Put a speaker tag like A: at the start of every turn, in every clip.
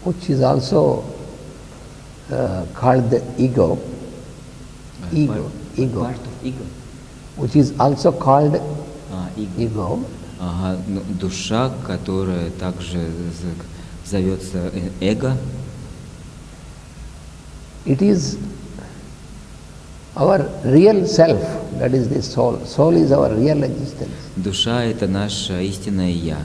A: which is also called the ego. Ego.
B: Part of ego.
A: Which is also called ego.
B: Ага, душа, которая также зовется эго.
A: It is our real self, that is the soul. Soul is our real existence.
B: Душа — это наше истинное «я».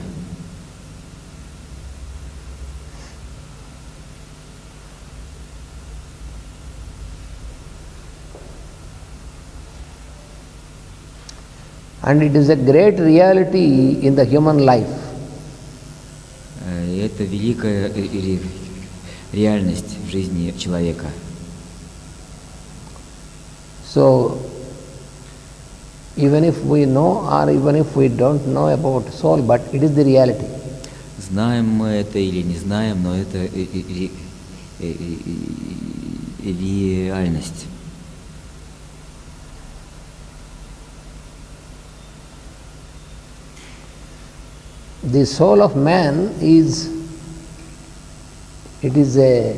A: And it is a great reality in the human life.
B: Это великая реальность в жизни человека.
A: So, even if we know or even if we don't know about soul, but it is the reality.
B: Знаем мы это или не знаем, но это реальность.
A: The soul of man is a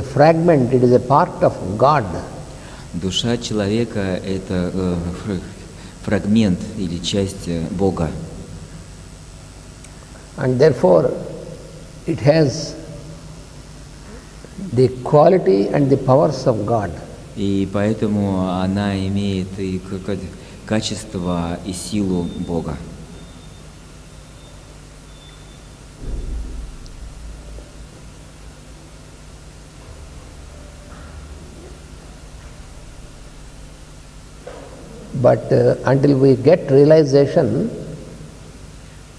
A: fragment, it is a part of God.
B: Душа человека — это фрагмент или часть Бога.
A: And therefore, it has the quality and the powers of God.
B: И поэтому она имеет и качество и силу Бога.
A: But until we get realization,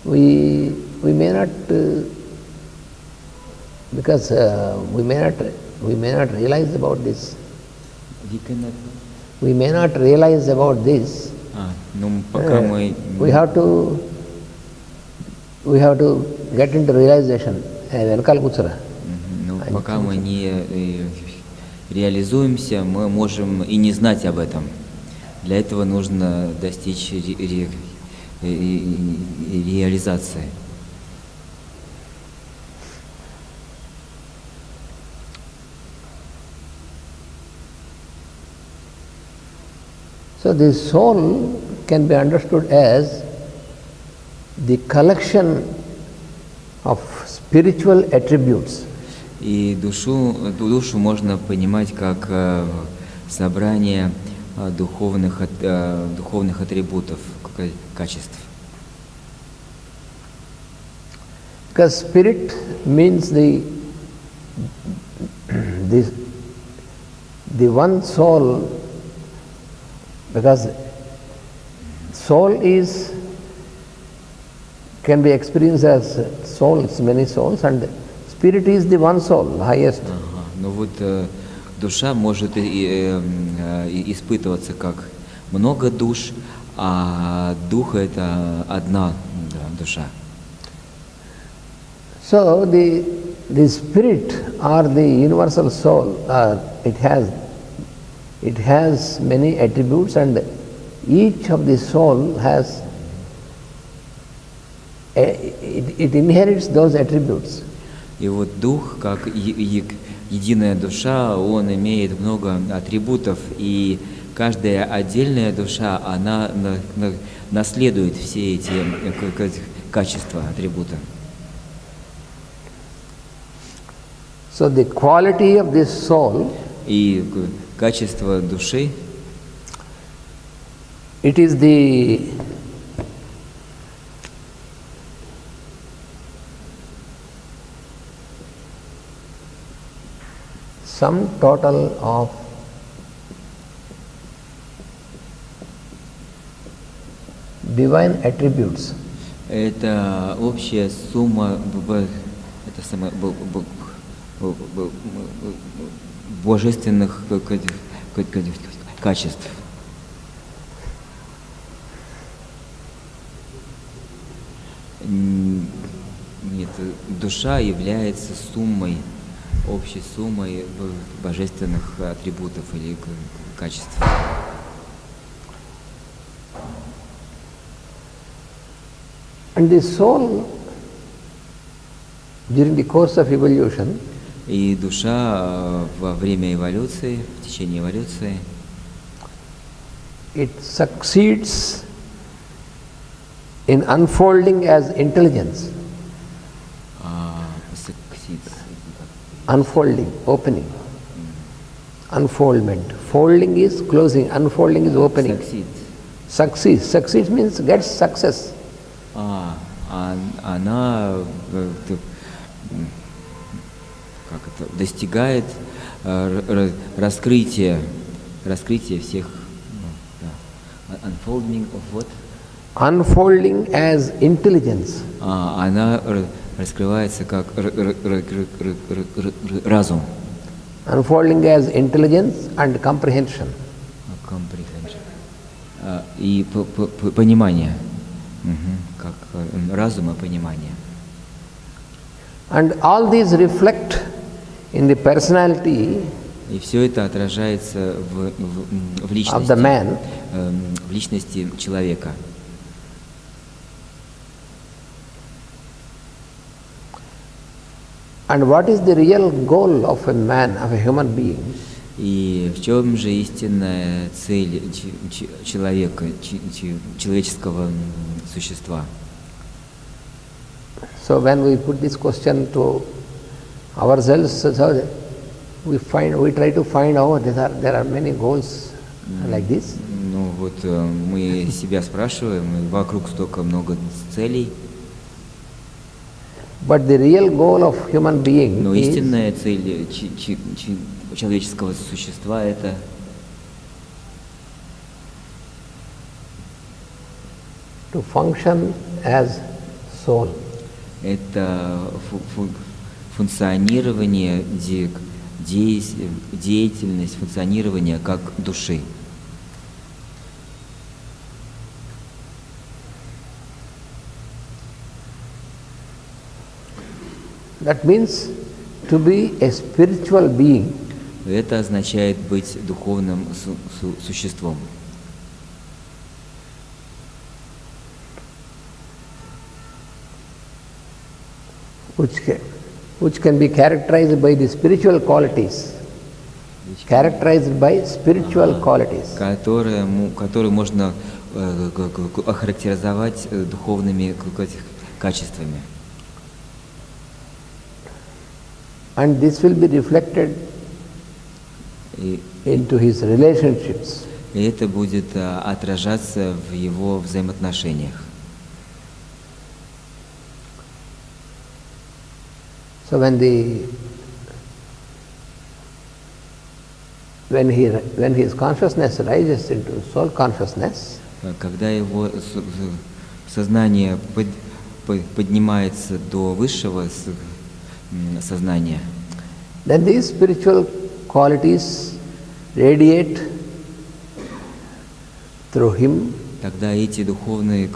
A: we may not, because we may not realize about this. We may not realize about this. We have to get into realization.
B: Пока мы не реализуемся, мы можем и не знать об этом. Для этого нужно достичь реализации.
A: So the soul can be understood as the collection of spiritual attributes.
B: И душу можно понимать как собрание духовных атрибутов, качеств.
A: Because spirit means the one soul, because soul can be experienced as souls, many souls, and spirit is the one soul, highest.
B: Ну вот душа может испытываться как много душ, а дух — это одна душа.
A: So the spirit or the universal soul, it has many attributes, and each of the soul has it inherits those attributes.
B: И вот дух, как единая душа, он имеет много атрибутов, и каждая отдельная душа, она наследует все эти качества, атрибуты.
A: So the quality of this soul,
B: и качество души,
A: it is the sum total of divine attributes.
B: Это общая сумма, это божественных качеств. Нет, душа является суммой, общей суммой божественных атрибутов или качеств.
A: And the soul during the course of evolution,
B: И душа во время эволюции, в течение эволюции,
A: it succeeds in unfolding as intelligence.
B: succeeds.
A: Unfolding, opening. Unfoldment. Folding is closing, unfolding is opening.
B: Succeeds.
A: Succeeds means gets success.
B: Она достигает раскрытия всех. Unfolding of what?
A: Unfolding as intelligence.
B: Она раскрывается как разум.
A: Unfolding as intelligence and comprehension.
B: И понимание. Как разум и понимание.
A: And all these reflect in the personality
B: И все это отражается в личности,
A: of the man.
B: В личности человека.
A: And what is the real goal of a man, of a human being?
B: И в чем же истинная цель человека, человеческого существа?
A: So when we put this question to ourselves, so we try to find out there are many goals like this.
B: Ну вот мы себя спрашиваем, вокруг столько много целей.
A: But the real goal of human being
B: Но
A: is
B: истинная цель человеческого существа — это
A: to function as soul.
B: Это функционирование, деятельность, функционирование как души.
A: That means to be a spiritual being.
B: Это означает быть духовным существом.
A: Which can be characterized by the spiritual qualities. Characterized by spiritual qualities.
B: Которые можно охарактеризовать духовными качествами.
A: And this will be reflected into his relationships.
B: И это будет отражаться в его взаимоотношениях.
A: So when his consciousness rises into soul consciousness,
B: когда его сознание поднимается до высшего сознания,
A: then these spiritual qualities radiate through him.
B: Тогда эти духовные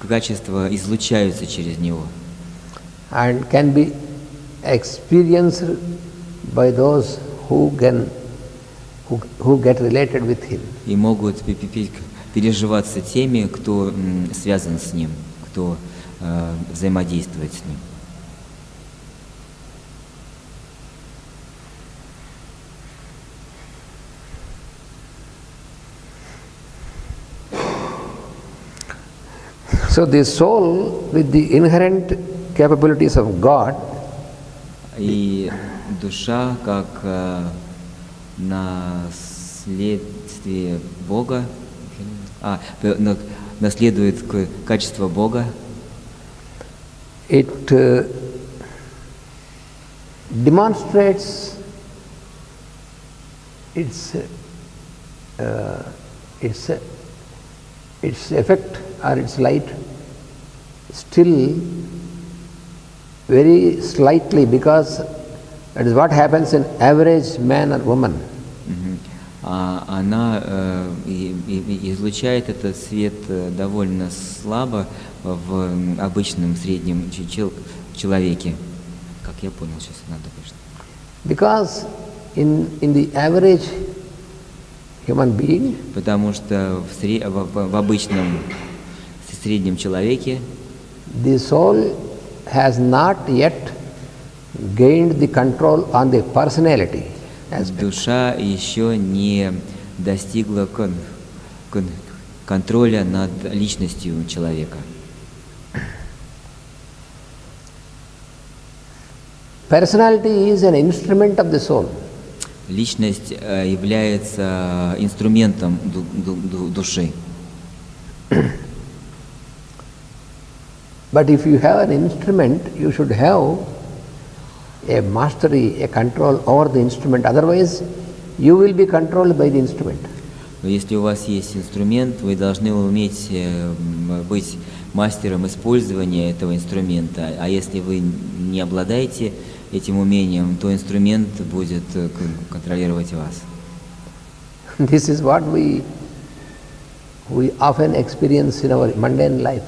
B: качества излучаются через него.
A: And can be experienced by those who get related with him.
B: И могут переживаться теми, кто связан с ним, кто взаимодействует с ним.
A: So the soul with the inherent capabilities of God
B: и душа как наследие Бога, наследует качество Бога.
A: It demonstrates its effect or its light still very slightly, because that is what happens in average man or woman.
B: Она излучает этот свет довольно слабо в обычном среднем человеке. Как я понял, сейчас надо, конечно.
A: Because in the average human being,
B: потому что в обычном среднем человеке
A: the soul has not yet gained the control on the personality aspect.
B: Душа еще не достигла контроля над личностью человека.
A: Personality is an instrument of the soul.
B: Личность является инструментом души.
A: But if you have an instrument, you should have a mastery, a control over the instrument. Otherwise, you will be controlled by the instrument.
B: Но если у вас есть инструмент, вы должны уметь быть мастером использования этого инструмента. А если вы не обладаете этим умением, то инструмент будет контролировать вас.
A: This is what we often experience in our mundane life.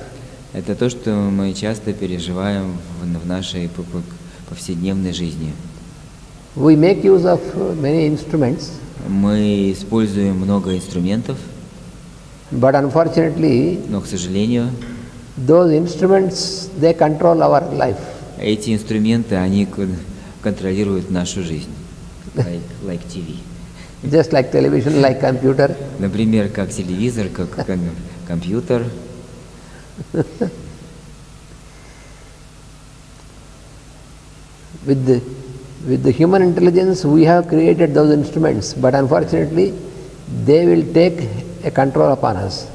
B: Это то, что мы часто переживаем в нашей повседневной жизни.
A: We make use of many instruments.
B: Мы используем много инструментов,
A: but unfortunately,
B: но, к сожалению,
A: those instruments, they control our life.
B: Эти инструменты, они контролируют нашу жизнь, like TV.
A: Just like television, like computer.
B: Например, как телевизор, как компьютер.
A: With the human intelligence, we have created those instruments, but unfortunately, they will take a control upon us.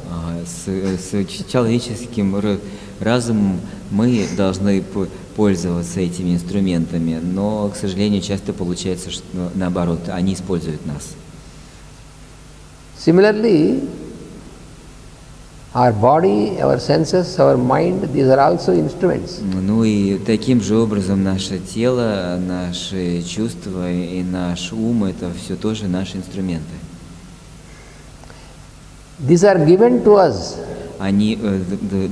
B: С человеческим разумом мы должны пользоваться этими инструментами, но, к сожалению, часто получается, что наоборот, они используют нас.
A: Similarly, our body, our senses, our mind, these are also instruments.
B: Ну и таким же образом наше тело, наши чувства и наш ум – это все тоже наши инструменты.
A: These are given to us.
B: Они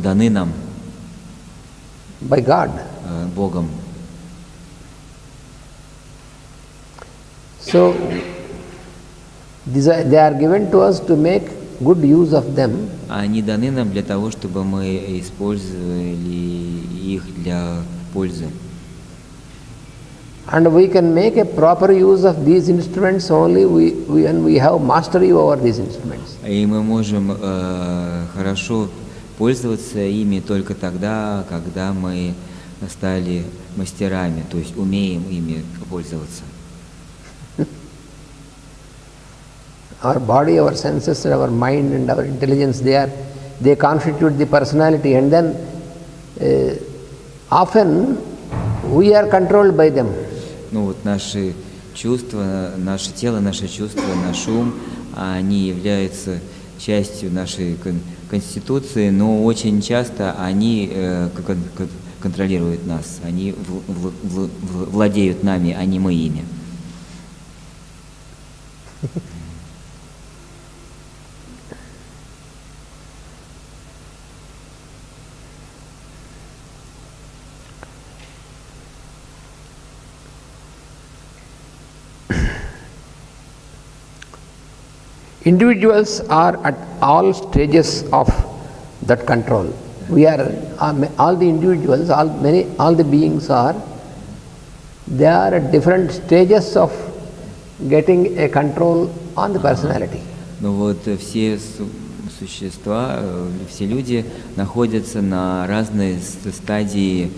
B: даны нам
A: by God.
B: Богом.
A: So, they are given to us to make good use of them.
B: Они даны нам для того, чтобы мы использовали их для пользы.
A: And we can make a proper use of these instruments only when we have mastery over these instruments.
B: И мы можем хорошо пользоваться ими только тогда, когда мы стали мастерами, то есть умеем ими пользоваться.
A: Our body, our senses, our mind and our intelligence, they constitute the personality, and then often we are controlled by them.
B: Ну вот наши чувства, наше тело, наши чувства, наш ум, они являются частью нашей конституции, но очень часто они контролируют нас, они владеют нами, а не мы ими.
A: Individuals are at all stages of that control. We are all the individuals, all the beings are. They are at different stages of getting a control on the personality.
B: Ну вот все существа, все люди находятся на разной стадии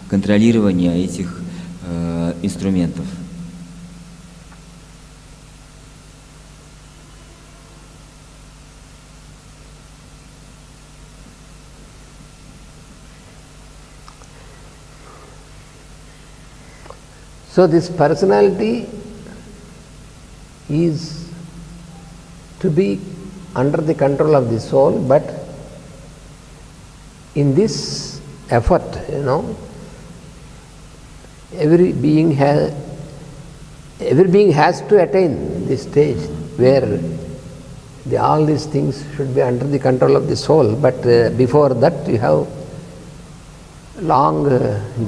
B: контролирования этих инструментов.
A: So this personality is to be under the control of the soul, but in this effort, every being has to attain this stage where all these things should be under the control of the soul, but before that you have long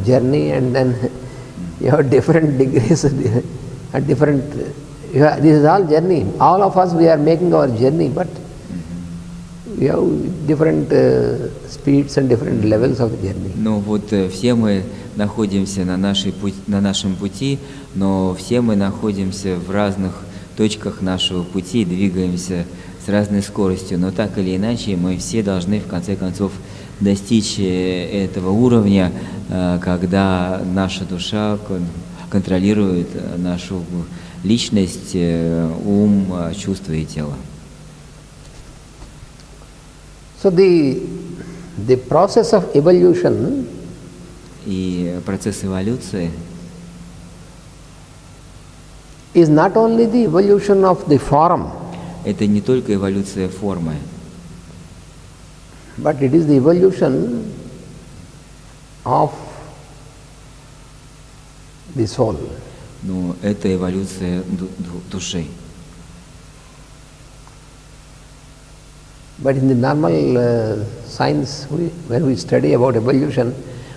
A: journey, and then you have different degrees at different. This is all journey. All of us, we are making our journey, but We have different speeds and different levels of the journey.
B: Но вот все мы находимся на нашем пути, но все мы находимся в разных точках нашего пути, двигаемся с разной скоростью. Но так или иначе, мы все должны в конце концов достичь этого уровня, когда наша душа контролирует нашу личность, ум, чувства и тело.
A: So the process of evolution
B: И процесс эволюции
A: is not only the evolution of the form,
B: это не только эволюция формы,
A: but it is the evolution of the soul.
B: но это эволюция души.
A: But in the normal science, when we study about evolution,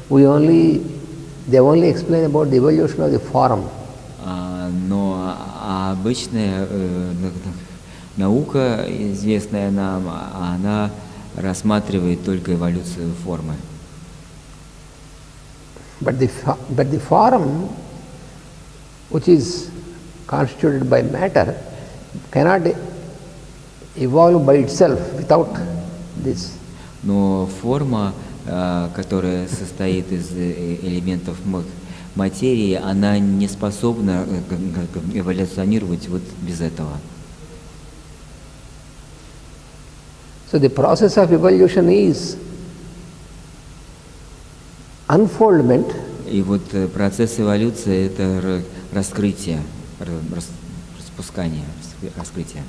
A: they only explain about the evolution of the form.
B: Но обычная наука, известная нам, она рассматривает только эволюцию формы.
A: But the form, which is constituted by matter, cannot evolve by itself without this.
B: Но форма, которая состоит из элементов материи, она не способна эволюционировать вот без этого.
A: So the process of evolution is unfoldment.
B: И вот процесс эволюции — это раскрытие, распускание, раскрытие.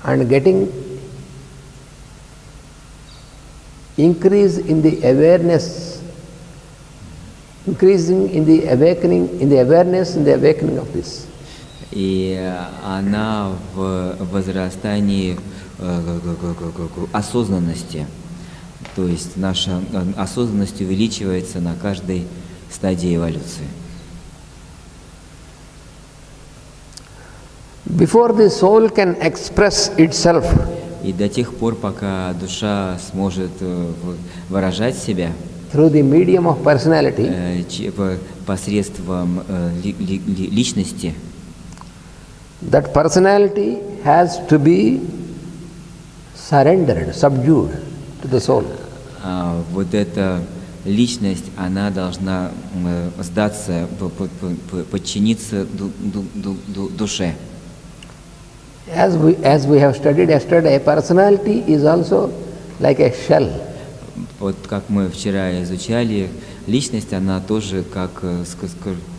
A: And getting increase in the awareness, increasing in the awakening, in the awareness and the awakening of this.
B: И она в возрастании осознанности, то есть наша осознанность увеличивается на каждой стадии эволюции.
A: Before the soul can express itself,
B: И до тех пор, пока душа сможет выражать себя
A: through the medium of personality,
B: посредством личности,
A: that personality has to be surrendered, subdued to the soul.
B: Вот эта личность, она должна сдаться, подчиниться душе.
A: As we have studied yesterday, personality is also like a shell.
B: Вот как мы вчера изучали, личность, она тоже как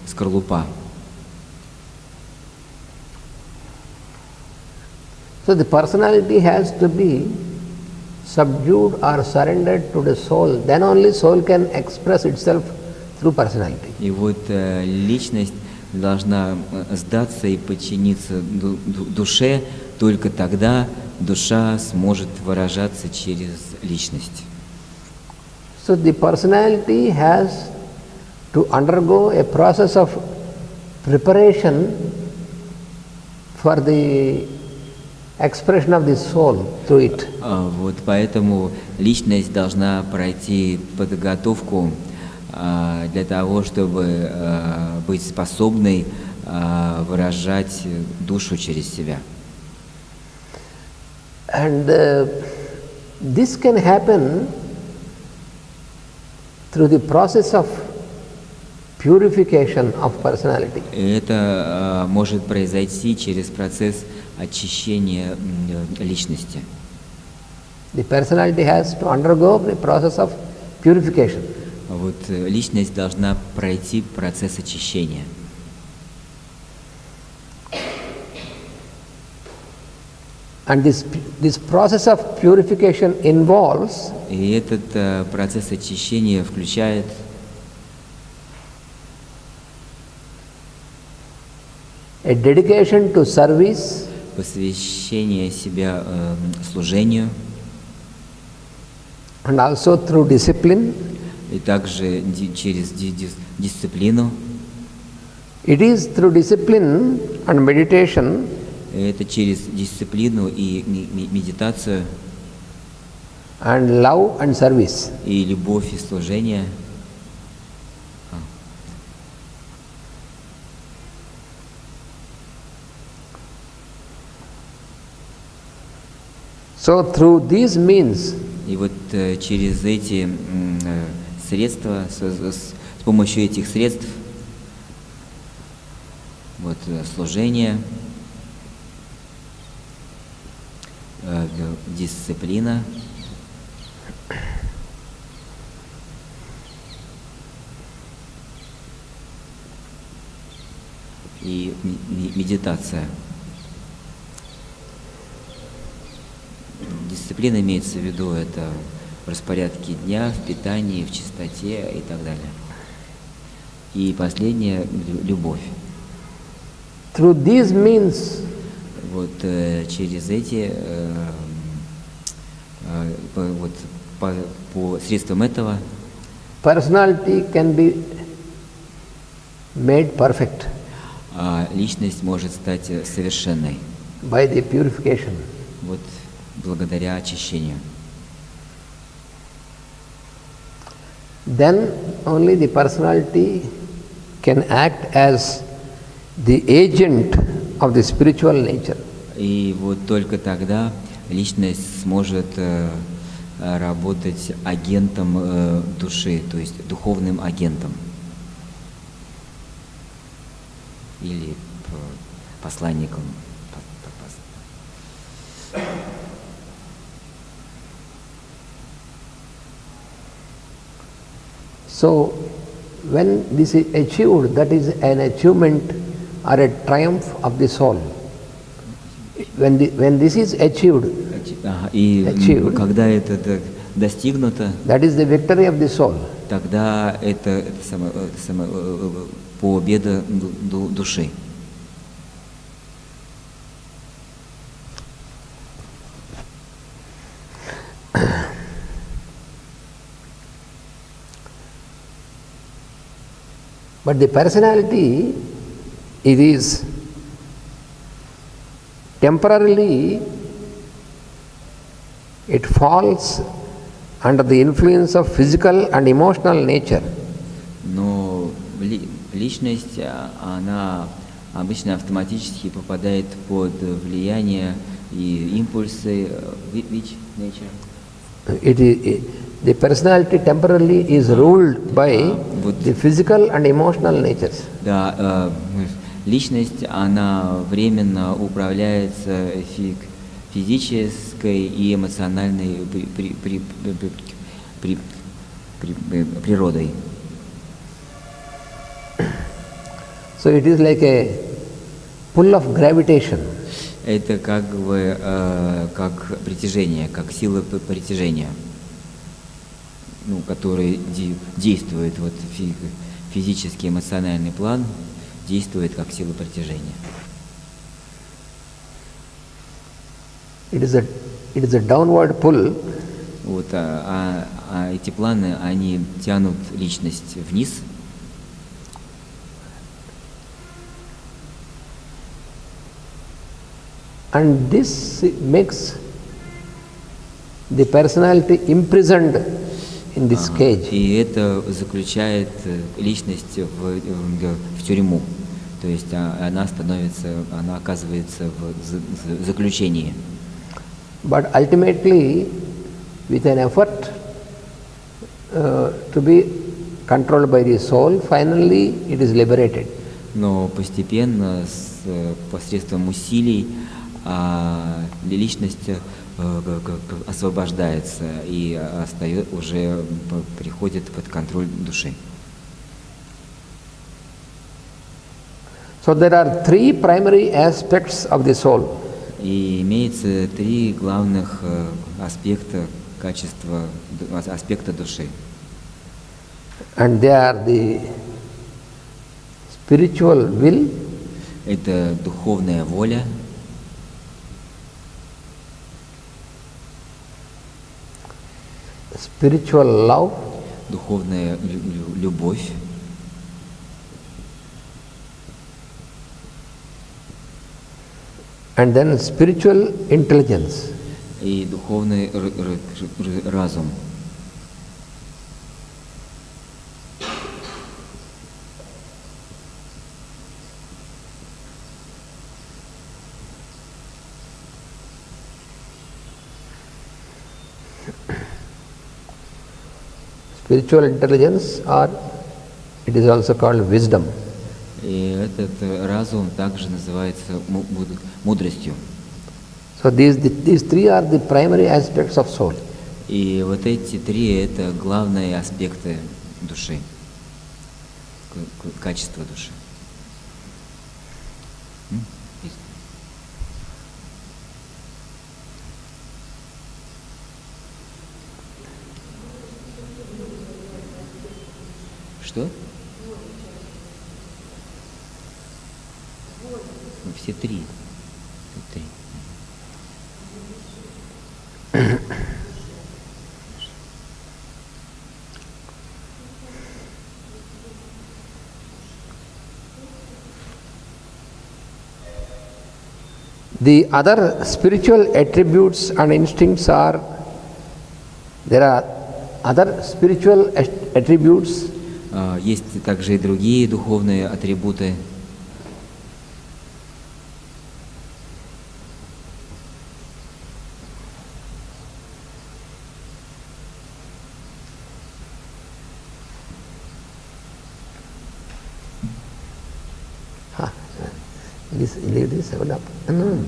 B: скорлупа.
A: So the personality has to be subdued or surrendered to the soul. Then only soul can express itself through personality.
B: И вот личность должна сдаться и подчиниться душе, только тогда душа сможет выражаться через личность.
A: So the personality has to undergo a process of preparation for the expression of the soul through it.
B: Вот поэтому личность должна пройти подготовку для того, чтобы быть способной выражать душу через себя.
A: And this can happen through the process of purification of personality.
B: И это может произойти через процесс очищения личности.
A: The personality has to undergo the process of purification.
B: Вот личность должна пройти процесс очищения.
A: And this process of purification involves
B: И этот процесс очищения включает
A: a dedication to service,
B: посвящение себя служению,
A: and also through discipline.
B: и также через дисциплину.
A: It is through discipline and meditation
B: Это через дисциплину и медитацию,
A: and love and service.
B: и любовь и служение.
A: So through these means,
B: И вот через эти средства, с помощью этих средств, вот служение, дисциплина, и медитация. Дисциплина имеется в виду это в распорядке дня, в питании, в чистоте и так далее. И последнее — любовь.
A: through these means,
B: Вот через эти, вот по средствам этого
A: personality can be made perfect
B: личность может стать совершенной.
A: by the purification.
B: Вот благодаря очищению.
A: Then only the personality can act as the agent of the spiritual nature.
B: И вот только тогда личность сможет работать агентом души, то есть духовным агентом. Или посланником.
A: So when this is achieved, that is an achievement or a triumph of the soul. When this is achieved,
B: И
A: Achieved.
B: когда это достигнуто,
A: that is the victory of the soul.
B: тогда это победа души.
A: But the personality, it is temporarily, it falls under the influence of physical and emotional nature.
B: Но личность, она обычно автоматически попадает под влияние и импульсы which nature?
A: The personality temporarily is ruled by the physical and emotional natures.
B: Да, личность, она временно управляется физической и эмоциональной природой.
A: So it is like a pull of gravitation.
B: Это как бы как притяжение, как сила притяжения, ну, который действует вот физический, эмоциональный план, действует как сила притяжения.
A: It is a downward pull.
B: Вот, эти планы, они тянут личность вниз.
A: And this makes the personality imprisoned in this cage.
B: И это заключает личность в тюрьму. То есть она оказывается в заключении.
A: But ultimately, with an effort to be controlled by the soul, finally it is liberated.
B: Но постепенно, посредством усилий, личность освобождается и уже приходит под контроль души.
A: So there are three primary aspects of the soul.
B: И имеется три главных аспекта качества, аспекта души.
A: And they are the spiritual will,
B: Это духовная воля,
A: spiritual love,
B: духовная любовь
A: and then spiritual intelligence.
B: и духовный разум.
A: Spiritual intelligence, or it is also called wisdom.
B: И этот разум также называется мудростью.
A: So these three are the primary aspects of soul.
B: И вот эти три — это главные аспекты души, качества души. Что? Ну, все три. Все три.
A: The other spiritual attributes and instincts are, there are other spiritual attributes.
B: Есть также и другие духовные атрибуты.
A: Leave this up. No,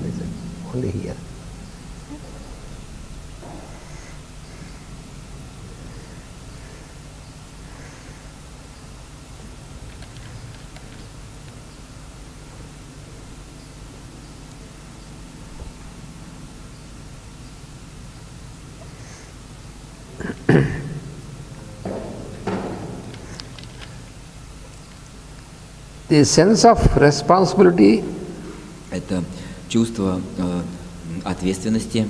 A: only here. The sense of responsibility
B: Это чувство ответственности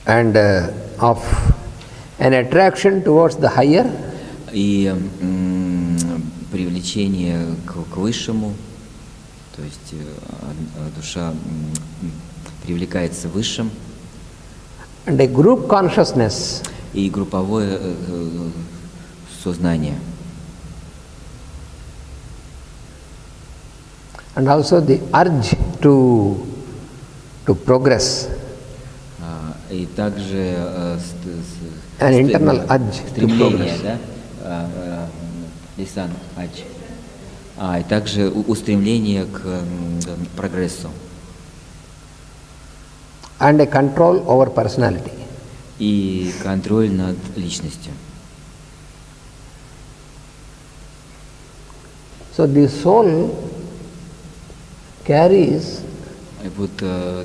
A: and of an attraction towards the higher
B: и привлечение к высшему, то есть душа привлекается высшим,
A: and a group consciousness
B: и групповое сознание.
A: and also the urge to progress,
B: И также
A: an internal urge to
B: стремление,
A: progress.
B: да, лисан, ач, и также устремление к прогрессу.
A: And a control over personality.
B: И контроль над личностью.
A: So the soul carries
B: И вот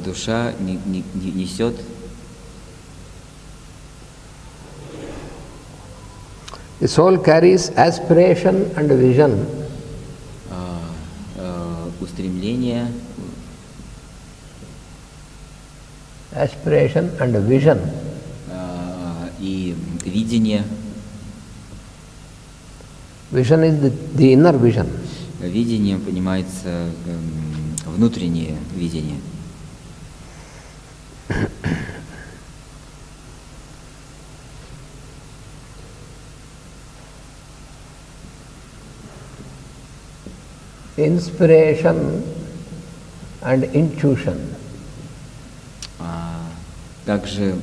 B: душа несет
A: the soul carries aspiration and vision
B: устремление,
A: aspiration and vision
B: и видение.
A: Vision is the inner vision.
B: Видением понимается внутреннее видение.
A: Inspiration and intuition.
B: Также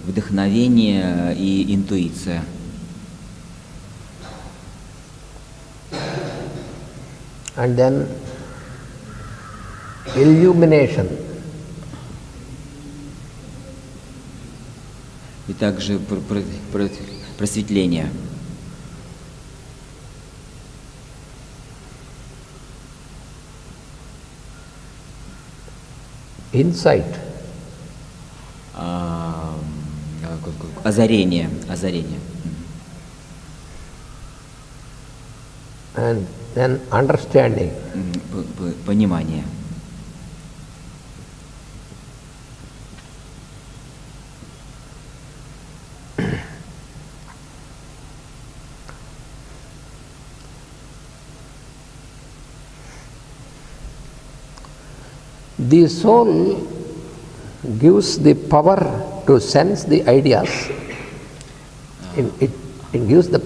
B: вдохновение и интуиция.
A: And then illumination.
B: И также просветление.
A: Insight.
B: Озарение.
A: And then understanding.
B: Понимание.
A: The soul gives the power to sense the ideas. It gives the